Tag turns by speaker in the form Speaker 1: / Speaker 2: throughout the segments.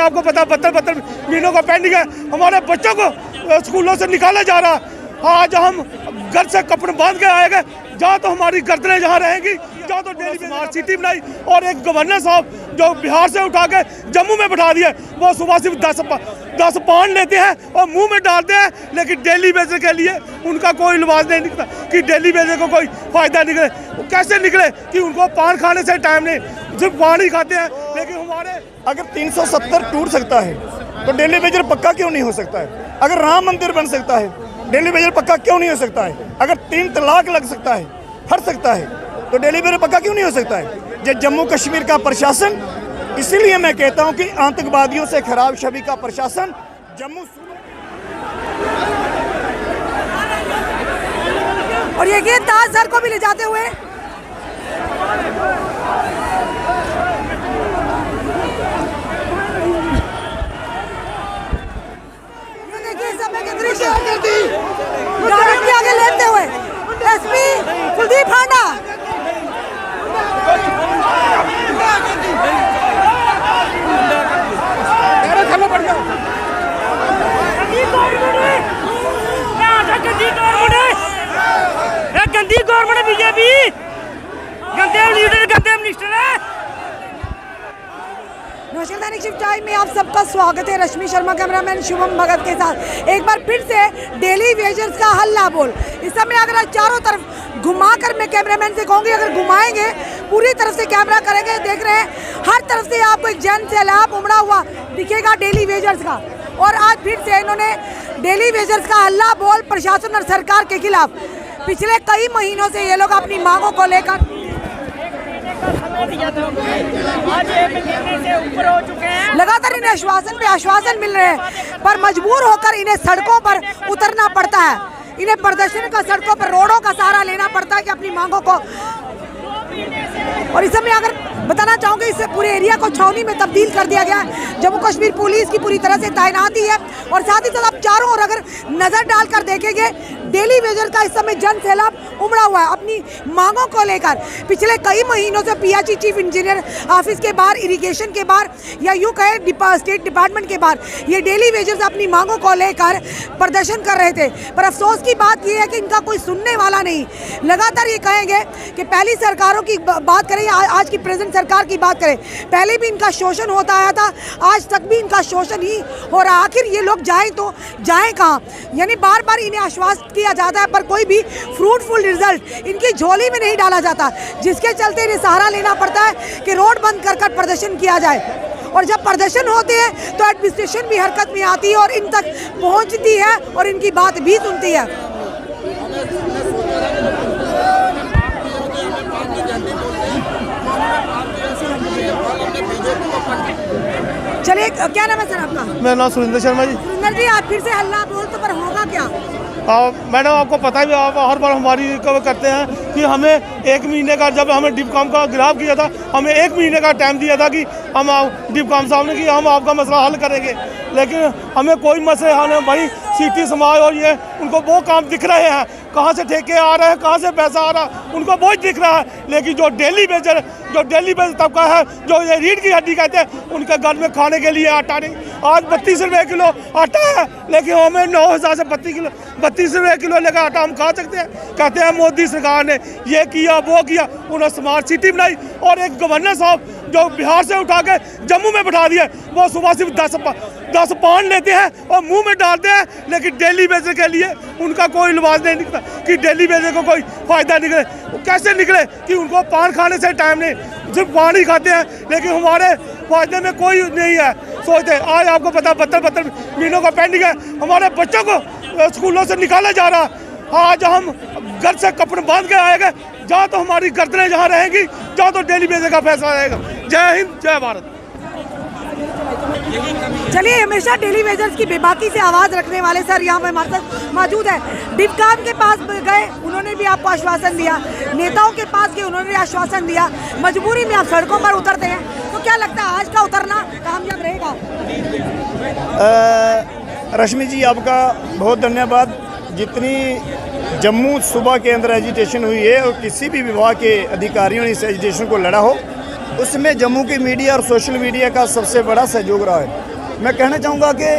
Speaker 1: आपको पता 72 महीनों का पेंडिंग है। हमारे बच्चों को स्कूलों से निकाला जा रहा है। आज हम घर से कपड़े बांध के आएंगे, जहाँ तो हमारी गर्दनें जहाँ रहेंगी, जहाँ तो डेली स्मार्ट सिटी बनाई। और एक गवर्नर साहब जो बिहार से उठा के जम्मू में बैठा दिए, वो सुबह सिर्फ 10 पाउंड लेते हैं और मुंह में डालते हैं, लेकिन डेली बेजर के लिए उनका कोई लिबास नहीं निकलता कि डेली बेजर को कोई फायदा निकले। वो कैसे निकले कि उनको पान खाने से टाइम नहीं, सिर्फ पान ही खाते हैं। लेकिन हमारे
Speaker 2: अगर 370 टूट सकता है तो डेली बेजर पक्का क्यों नहीं हो सकता है? अगर राम मंदिर बन सकता है, डेली बेजर पक्का क्यों नहीं हो सकता है? अगर 3 तलाक लग सकता है, हट सकता है, तो डेली बेजर पक्का क्यों नहीं हो सकता है? ये जम्मू कश्मीर का प्रशासन, इसीलिए मैं कहता हूं कि आतंकवादियों से खराब छवि का प्रशासन जम्मू।
Speaker 3: और ये ताज सर को भी ले जाते हुए गाड़ी के आगे लेते हुए एसपी कुलदीप हांडा।
Speaker 4: गंदी गवर्नमेंट बीजेपी, गंदे लीडर, गंदे मिनिस्टर है।
Speaker 3: नमस्कार, दैनिक शिफ्ट टाइम में आप सबका स्वागत है। रश्मि शर्मा कैमरामैन शुभम भगत के साथ एक बार फिर से डेली वेजर्स का हल्ला बोल। इस समय अगर चारों तरफ घुमाकर मैं कैमरामैन से कहूँगी, अगर घुमाएंगे पूरी तरफ से कैमरा करेंगे, देख रहे हैं हर तरफ से आपको एक जन सैलाब उमड़ा हुआ दिखेगा डेली वेजर्स का। और आज फिर से इन्होंने डेली वेजर्स का हल्ला बोल प्रशासन और सरकार के खिलाफ। पिछले कई महीनों से ये लोग अपनी मांगों को लेकर लगातार इन्हें आश्वासन पे आश्वासन मिल रहे हैं, पर मजबूर होकर इन्हें सड़कों पर उतरना पड़ता है। इन्हें प्रदर्शन का सड़कों पर, रोडों का सहारा लेना पड़ता है कि अपनी मांगों को। और इस समय अगर बताना चाहूँगी, इससे पूरे एरिया को छावनी में तब्दील कर दिया गया है। जम्मू कश्मीर पुलिस की पूरी तरह से तैनाती है। और साथ ही साथ आप चारों ओर अगर नज़र डालकर देखेंगे, डेली वेजर का इस समय जन सैलाब उमड़ा हुआ है अपनी मांगों को लेकर। पिछले कई महीनों से पीएचई चीफ इंजीनियर ऑफिस के बाहर, इरिगेशन के बाहर, या यूँ कहे स्टेट डिपार्टमेंट के बाहर, ये डेली वेजर्स अपनी मांगों को लेकर प्रदर्शन कर रहे थे। पर अफसोस की बात यह है कि इनका कोई सुनने वाला नहीं। लगातार ये कहेंगे कि पहली सरकारों की बात करें या आज की प्रेजेंट सरकार की बात करें, पहले भी इनका शोषण होता आया था, आज तक भी इनका शोषण ही हो रहा। आखिर ये लोग जाएं तो जाएं कहाँ? यानी बार बार इन्हें आश्वस्त किया जाता है, पर कोई भी फ्रूटफुल रिजल्ट इनकी झोली में नहीं डाला जाता, जिसके चलते इन्हें सहारा लेना पड़ता है कि रोड बंद कर कर प्रदर्शन किया जाए। और जब प्रदर्शन होते हैं तो एडमिनिस्ट्रेशन भी हरकत में आती है और इन तक पहुँचती है और इनकी बात भी सुनती है। चलिए, क्या नाम है सर आपका?
Speaker 1: मेरा नाम सुरेंद्र शर्मा जी।
Speaker 3: सुरेंद्र जी, आप फिर से हल्ला बोल तो पर होगा क्या?
Speaker 1: मैडम आपको पता ही, आप हर बार हमारी कवर करते हैं कि हमें 1 महीने का, जब हमें डिपकॉम का गिराव किया था, हमें 1 महीने का टाइम दिया था कि हम डिपकॉम साहब ने कि हम आपका मसला हल करेंगे। लेकिन हमें कोई मसले हल नहीं। वही सिटी समाज और ये उनको वो काम दिख रहे हैं, कहाँ से ठेके आ रहे हैं, कहाँ से पैसा आ रहा है, उनको वो दिख रहा है। लेकिन जो डेली बेजर तबका है, जो ये रीढ़ की हड्डी कहते हैं, उनके घर में खाने के लिए आटा नहीं। आज 32 रुपये किलो आटा है, लेकिन हमें 9,000 से 32 रुपये किलो लेकर आटा हम खा सकते हैं। कहते हैं मोदी सरकार ने ये किया, वो किया, उन्होंने स्मार्ट सिटी बनाई। और एक गवर्नर साहब जो बिहार से उठा के जम्मू में बैठा दिए, वो सुबह सिर्फ 10 पाउंड लेते हैं और मुंह में डालते हैं, लेकिन डेली बेजर के लिए उनका कोई लिबास नहीं निकलता कि डेली बेजर को कोई फायदा निकले। वो कैसे निकले कि उनको पान खाने से टाइम नहीं, सिर्फ पान ही खाते हैं। लेकिन हमारे फायदे में कोई नहीं है सोचते। आज आपको पता 72 महीनों का पेंडिंग है। हमारे बच्चों को स्कूलों से निकाला जा रहा है। आज हम घर से कपड़े बांध के आएंगे, जहाँ तो हमारी गर्दनें जहाँ रहेंगी, जहाँ तो डेली बेजर का फैसला रहेगा। जय हिंद, जय भारत।
Speaker 3: चलिए, हमेशा डेली वेजर्स की बेबाकी से आवाज़ रखने वाले सर यहाँ पे हमारे साथ मौजूद है। डिपकाम के पास गए, उन्होंने भी आपको आश्वासन दिया, नेताओं के पास गए, उन्होंने भी आश्वासन दिया, मजबूरी में आप सड़कों पर उतरते हैं। तो क्या लगता है आज का उतरना कामयाब रहेगा?
Speaker 2: रश्मि जी, आपका बहुत धन्यवाद। जितनी जम्मू सुबह के अंदर एजिटेशन हुई है और किसी भी विभाग के अधिकारियों ने इस एजिटेशन को लड़ा हो, उसमें जम्मू की मीडिया और सोशल मीडिया का सबसे बड़ा सहयोग रहा है। मैं कहना चाहूँगा कि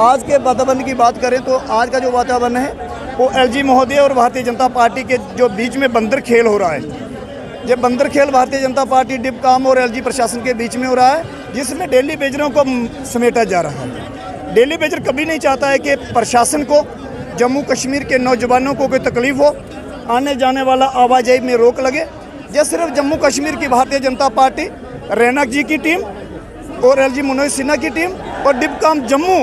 Speaker 2: आज के वातावरण की बात करें तो आज का जो वातावरण है वो एलजी महोदय और भारतीय जनता पार्टी के जो बीच में बंदर खेल हो रहा है। ये बंदर खेल भारतीय जनता पार्टी, डिपकाम और एलजी प्रशासन के बीच में हो रहा है, जिसमें दिल्ली बेजरों को समेटा जा रहा है। दिल्ली बेजर कभी नहीं चाहता है कि प्रशासन को, जम्मू कश्मीर के नौजवानों को कोई तकलीफ हो, आने जाने वाला आवाजाही में रोक लगे। ये सिर्फ जम्मू कश्मीर की भारतीय जनता पार्टी, रैना जी की टीम और एलजी मनोज सिन्हा की टीम और डिपकाम जम्मू,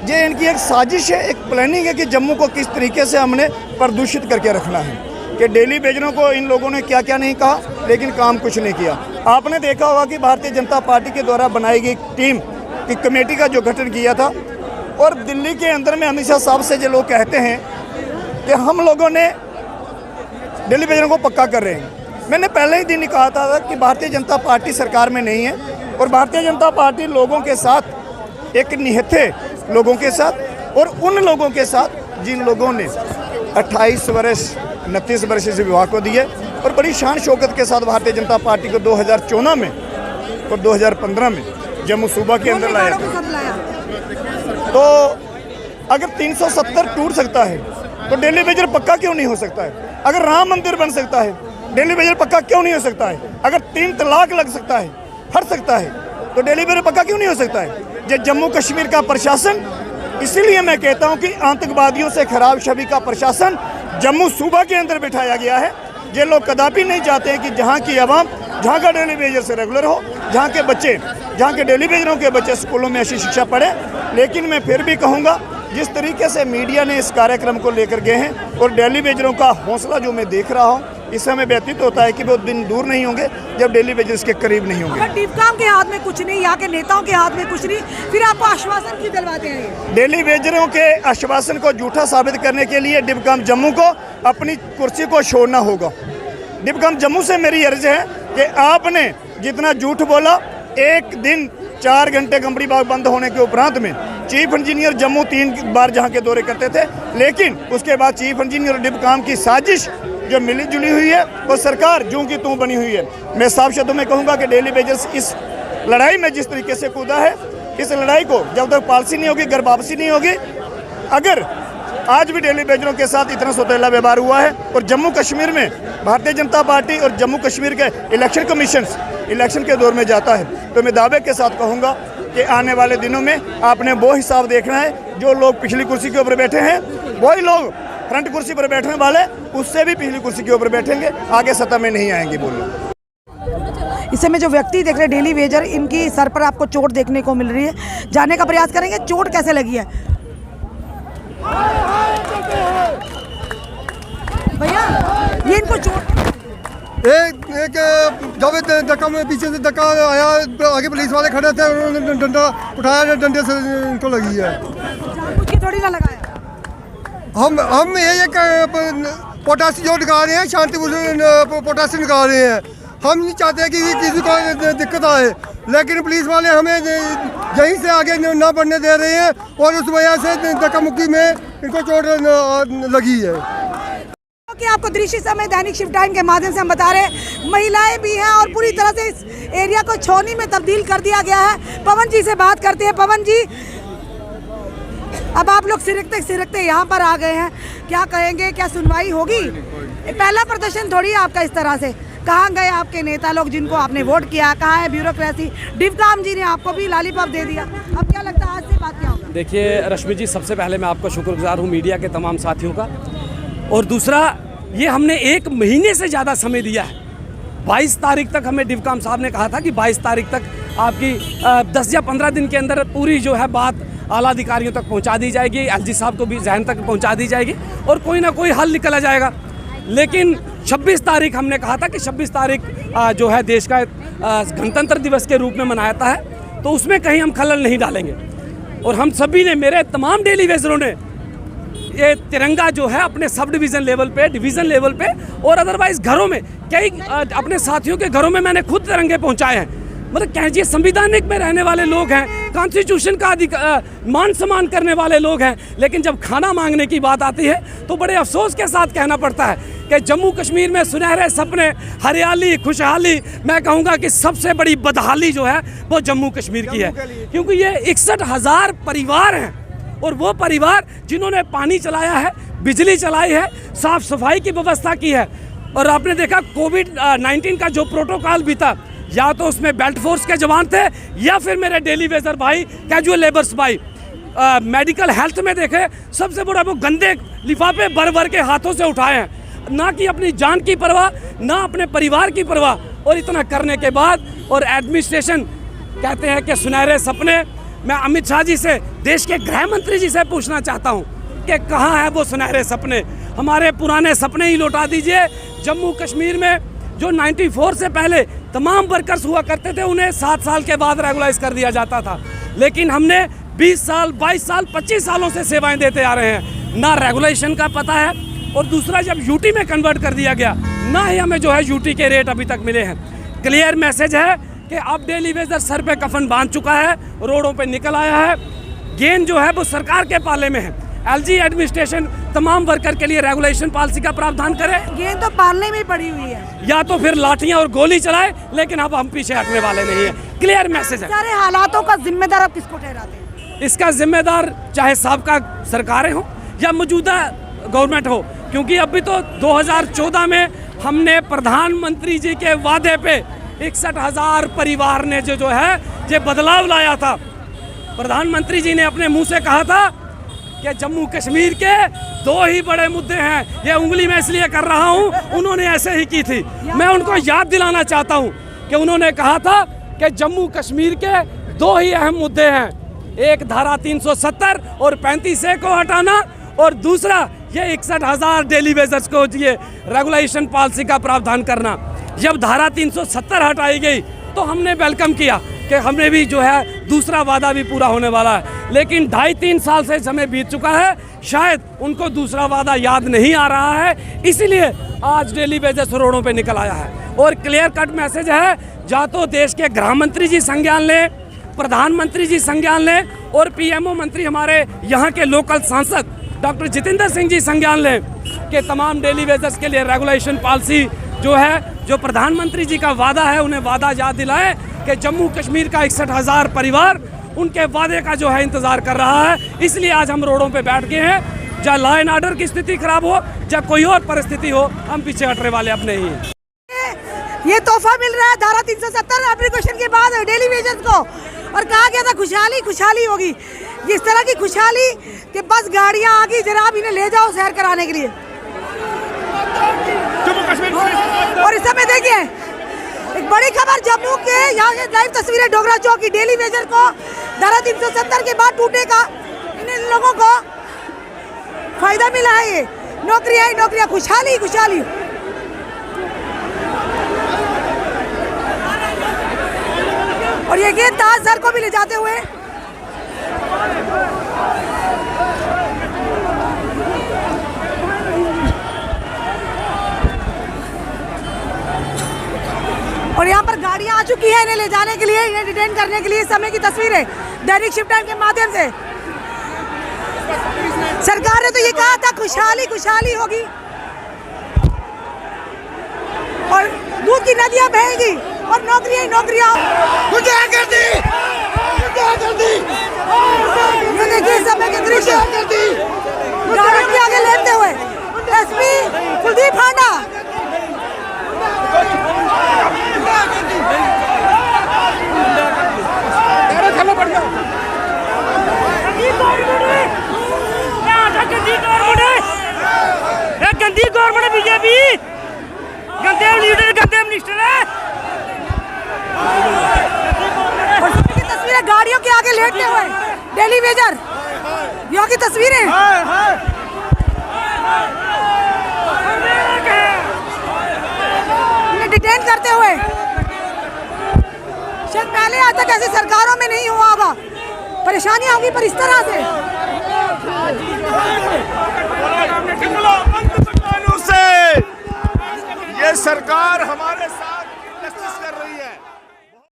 Speaker 2: ये इनकी एक साजिश है, एक प्लानिंग है कि जम्मू को किस तरीके से हमने प्रदूषित करके रखना है। कि दिल्ली बेजरों को इन लोगों ने क्या क्या नहीं कहा, लेकिन काम कुछ नहीं किया। आपने देखा होगा कि भारतीय जनता पार्टी के द्वारा बनाई गई टीम की कमेटी का जो गठन किया था, और दिल्ली के अंदर में अमित शाह साहब से जो लोग कहते हैं कि हम लोगों ने दिल्ली बेजरों को पक्का कर रहे हैं। मैंने पहले ही दिन ही कहा था कि भारतीय जनता पार्टी सरकार में नहीं है, और भारतीय जनता पार्टी लोगों के साथ, एक निहत्थे लोगों के साथ, और उन लोगों के साथ जिन लोगों ने 28 वर्ष 29 वर्ष से विवाह को दिए और बड़ी शान शौकत के साथ भारतीय जनता पार्टी को 2014 में और 2015 में जम्मू सूबा के अंदर लाया था। तो अगर 370 टूट सकता है तो दिल्ली बेजर पक्का क्यों नहीं हो सकता है? अगर राम मंदिर बन सकता है, दिल्ली बेजर पक्का क्यों नहीं हो सकता है? अगर 3 तलाक लग सकता है, हट सकता है, तो दिल्ली बेजर पक्का क्यों नहीं हो सकता है? ये जम्मू कश्मीर का प्रशासन, इसीलिए मैं कहता हूं कि आतंकवादियों से खराब छवि का प्रशासन जम्मू सूबा के अंदर बिठाया गया है। ये लोग कदापि नहीं चाहते हैं कि जहां की आवाम, जहां का डेली बेजर से रेगुलर हो, जहां के बच्चे, जहां के डेली बेजरों के बच्चे स्कूलों में अच्छी शिक्षा पढ़े। लेकिन मैं फिर भी कहूँगा, जिस तरीके से मीडिया ने इस कार्यक्रम को लेकर गए हैं और डेली बेजरों का हौसला जो मैं देख रहा हूँ, इससे हमें व्यतीत होता है कि वो दिन दूर नहीं होंगे जब डेली बेजर्स के करीब नहीं होंगे।
Speaker 3: अगर डिपकाम के हाथ में कुछ नहीं, यहाँ के नेताओं के हाथ में कुछ नहीं, फिर आपको आश्वासन क्यों दिलवाते हैं?
Speaker 2: डेली बेजरों के आश्वासन को झूठा साबित करने के लिए डिपकाम जम्मू को अपनी कुर्सी को छोड़ना होगा। डिपकाम जम्मू से मेरी अर्ज है कि आपने जितना झूठ बोला, एक दिन 4 घंटे कंपनी बाग बंद होने के उपरांत में चीफ इंजीनियर जम्मू 3 बार जहां के दौरे करते थे, लेकिन उसके बाद चीफ इंजीनियर डिपकाम की साजिश जो मिली जुली हुई है और सरकार जूं की तूं बनी हुई है। मैं साफ शब्दों में कहूँगा कि डेली बेजर्स इस लड़ाई में जिस तरीके से कूदा है, इस लड़ाई को जब तक पॉलिसी नहीं होगी, घर वापसी नहीं होगी, अगर आज भी डेली बेजरों के साथ इतना सौतेला व्यवहार हुआ है और जम्मू कश्मीर में भारतीय जनता पार्टी और जम्मू कश्मीर के इलेक्शन कमीशन इलेक्शन के दौर में जाता है, तो मैं दावे के साथ कहूँगा कि आने वाले दिनों में आपने वो हिसाब देखना है। जो लोग पिछली कुर्सी के ऊपर बैठे हैं, वही लोग फ्रंट कुर्सी पर बैठने वाले उससे भी पिछली कुर्सी के ऊपर बैठेंगे, आगे सत्ता में नहीं आएंगे। बोलो,
Speaker 3: इस समय जो व्यक्ति देख रहे डेली बेजर, इनकी सर पर आपको चोट देखने को मिल रही है। जानने का प्रयास करेंगे चोट कैसे लगी है। भैया, ये इनको चोट
Speaker 5: एक जब धक्का में पीछे से धक्का आया, आगे पुलिस वाले खड़े थे, उन्होंने डंडा उठाया, डंडे से इनको लगी है।
Speaker 3: कुछ थोड़ी ना लगाया।
Speaker 5: हम ये पोटासी जो निकाल रहे हैं, शांतिपूर्ण पोटासी निकाल रहे हैं। हम नहीं चाहते कि किसी को दिक्कत आए, लेकिन पुलिस वाले हमें यहीं से आगे ना बढ़ने दे रहे हैं और उस वजह से धक्का मुक्की में इनको चोट लगी है।
Speaker 3: कि आपको दृश्य समय दैनिक शिफ्ट टाइम के माध्यम से हम बता रहे हैं, महिलाएं भी हैं और पूरी तरह से इस एरिया को छावनी में तब्दील कर दिया गया है। पवन जी से बात करते हैं। पवन जी, अब आप लोग सिरकते यहाँ पर आ गए हैं, क्या कहेंगे, क्या सुनवाई होगी? पहला प्रदर्शन थोड़ी है आपका इस तरह से। कहाँ गए आपके नेता लोग जिनको आपने वोट किया? कहाँ है ब्यूरोक्रेसी? डिपकाम जी ने आपको भी लॉलीपॉप दे दिया। अब क्या लगता है आज से बात क्या होगा?
Speaker 6: देखिए रश्मि जी, सबसे पहले मैं आपका शुक्रगुजार हूँ मीडिया के तमाम साथियों का, और दूसरा ये हमने 1 महीने से ज़्यादा समय लिया है। 22 तारीख तक हमें डिपकाम साहब ने कहा था कि 22 तारीख तक आपकी 10 या 15 दिन के अंदर पूरी जो है बात आला अधिकारियों तक पहुंचा दी जाएगी, एलजी साहब को भी जहन तक पहुंचा दी जाएगी और कोई ना कोई हल निकला जाएगा। लेकिन 26 तारीख हमने कहा था कि 26 तारीख जो है देश का गणतंत्र दिवस के रूप में मनाता है, तो उसमें कहीं हम खलल नहीं डालेंगे। और हम सभी ने, मेरे तमाम डेली बेजरों ने ये तिरंगा जो है अपने सब डिवीज़न लेवल पे, डिवीज़न लेवल पे और अदरवाइज़ घरों में, कई अपने साथियों के घरों में मैंने खुद तिरंगे पहुंचाए हैं। मतलब कहिए संविधानिक में रहने वाले लोग हैं, कॉन्स्टिट्यूशन का मान सम्मान करने वाले लोग हैं, लेकिन जब खाना मांगने की बात आती है तो बड़े अफसोस के साथ कहना पड़ता है कि जम्मू कश्मीर में सुनहरे सपने, हरियाली, खुशहाली, मैं कहूँगा कि सबसे बड़ी बदहाली जो है वो जम्मू कश्मीर की है, क्योंकि ये 61,000 परिवार हैं और वो परिवार जिन्होंने पानी चलाया है, बिजली चलाई है, साफ सफाई की व्यवस्था की है। और आपने देखा कोविड-19 का जो प्रोटोकॉल भी था, या तो उसमें बेल्ट फोर्स के जवान थे या फिर मेरे डेली वेजर भाई, कैजुअल लेबर्स भाई। मेडिकल हेल्थ में देखे सबसे बड़ा वो गंदे लिफाफे भर भर के हाथों से उठाए हैं, ना कि अपनी जान की परवाह, ना अपने परिवार की परवाह। और इतना करने के बाद और एडमिनिस्ट्रेशन कहते हैं कि सुनहरे सपने। मैं अमित शाह जी से, देश के गृह मंत्री जी से पूछना चाहता हूँ कि कहाँ है वो सुनहरे सपने? हमारे पुराने सपने ही लौटा दीजिए। जम्मू कश्मीर में जो 94 से पहले तमाम वर्कर्स हुआ करते थे, उन्हें 7 साल के बाद रेगुलाइज कर दिया जाता था, लेकिन हमने 20 साल, 22 साल, 25 सालों से सेवाएं देते आ रहे हैं, ना रेगुलेशन का पता है। और दूसरा, जब यूटी में कन्वर्ट कर दिया गया, ना ही हमें जो है यूटी के रेट अभी तक मिले हैं। क्लियर मैसेज है कि अब डेली वेजर सर पे कफन बांध चुका है, रोडों पे निकल आया है। गेंद जो है वो सरकार के पाले में है। एलजी एडमिनिस्ट्रेशन तमाम वर्कर के लिए रेगुलेशन पॉलिसी का प्रावधान करे,
Speaker 3: गेंद तो पालने में पड़ी हुई है,
Speaker 6: या तो फिर लाठियां और गोली चलाए, लेकिन अब हम पीछे हटने वाले नहीं है। क्लियर मैसेज है।
Speaker 3: सारे हालातों का जिम्मेदार आप किसको ठहराते हैं?
Speaker 6: इसका जिम्मेदार चाहे साबका सरकारें हो या मौजूदा गवर्नमेंट हो, क्योंकि अभी तो 2014 में हमने प्रधानमंत्री जी के वादे पे 61,000 परिवार ने जो है ये बदलाव लाया था। प्रधानमंत्री जी ने अपने मुंह से कहा था कि जम्मू कश्मीर के 2 ही बड़े मुद्दे हैं। ये उंगली मैं इसलिए कर रहा हूँ, उन्होंने ऐसे ही की थी। मैं उनको याद दिलाना चाहता हूँ कि उन्होंने कहा था कि जम्मू कश्मीर के 2 ही अहम मुद्दे हैं, एक धारा 370 और 35A को हटाना, और दूसरा ये 61,000 डेली वेजर्स को ये रेगुलेशन पॉलिसी का प्रावधान करना। जब धारा 370 हटाई गई तो हमने वेलकम किया कि हमें भी जो है दूसरा वादा भी पूरा होने वाला है, लेकिन 2.5-3 साल से समय बीत चुका है, शायद उनको दूसरा वादा याद नहीं आ रहा है, इसीलिए आज डेली वेजर्स रोडों पे निकल आया है। और क्लियर कट मैसेज है, या तो देश के गृह मंत्री जी संज्ञान लें, प्रधानमंत्री जी संज्ञान लें, और पीएमओ मंत्री हमारे यहाँ के लोकल सांसद डॉक्टर जितेंद्र सिंह जी संज्ञान लें कि तमाम डेली वेजर्स के लिए रेगुलेशन पॉलिसी जो है, जो प्रधानमंत्री जी का वादा है, उन्हें वादा याद दिलाएं कि जम्मू कश्मीर का 61,000 परिवार उनके वादे का जो है इंतज़ार कर रहा है। इसलिए आज हम रोडों पे बैठ गए हैं। चाहे लॉ एंड ऑर्डर की स्थिति खराब हो, चाहे कोई और परिस्थिति हो, हम पीछे हटने वाले अब नहीं हैं।
Speaker 3: ये तोहफा मिल रहा है धारा 370 एप्लीकेशन के बाद डेली वेजर्स को, और कहा गया था खुशहाली खुशहाली होगी। जिस तरह की खुशहाली कि बस गाड़ियां आ गई, जनाब इन्हें ले जाओ सैर कराने के लिए। और इस समय देखिए एक बड़ी खबर जम्मू के, यहाँ से लाइव तस्वीरें डोगरा चौक की। डेली वेजर को धारा 370 के बाद टूटेगा, इन लोगों को फायदा मिला है, ये नौकरियां ही नौकरियां, खुशहाली खुशहाली। और ये गेंद ताज सर को भी ले जाते हुए और यहाँ पर गाड़ियाँ आ चुकी हैं इन्हें ले जाने के लिए, इन्हें डिटेन करने के लिए। इस समय की तस्वीरें दैनिक शिफ्ट टाइम के माध्यम से। सरकार ने तो ये कहा था खुशहाली खुशहाली होगी, और दूध की नदियाँ बहेंगी और नौकरियाँ ही नौकरियाँ। ये देखिए इस समय के दृश्य गाड़ियों के आगे लेते हुए एसपी कुलदीप हांडा।
Speaker 4: गंदी गवर्नमेंट बीजेपी, गंदे लीडर, गंदे मिनिस्टर है।
Speaker 3: तस्वीरें गाड़ियों के आगे लेटते हुए डेली वेजर, यहाँ की तस्वीरें डिटेन करते हुए। शायद पहले आज तक ऐसी सरकारों में नहीं हुआ होगा, परेशानियां होंगी, पर इस तरह से
Speaker 7: ये सरकार हमारे साथ कर रही है।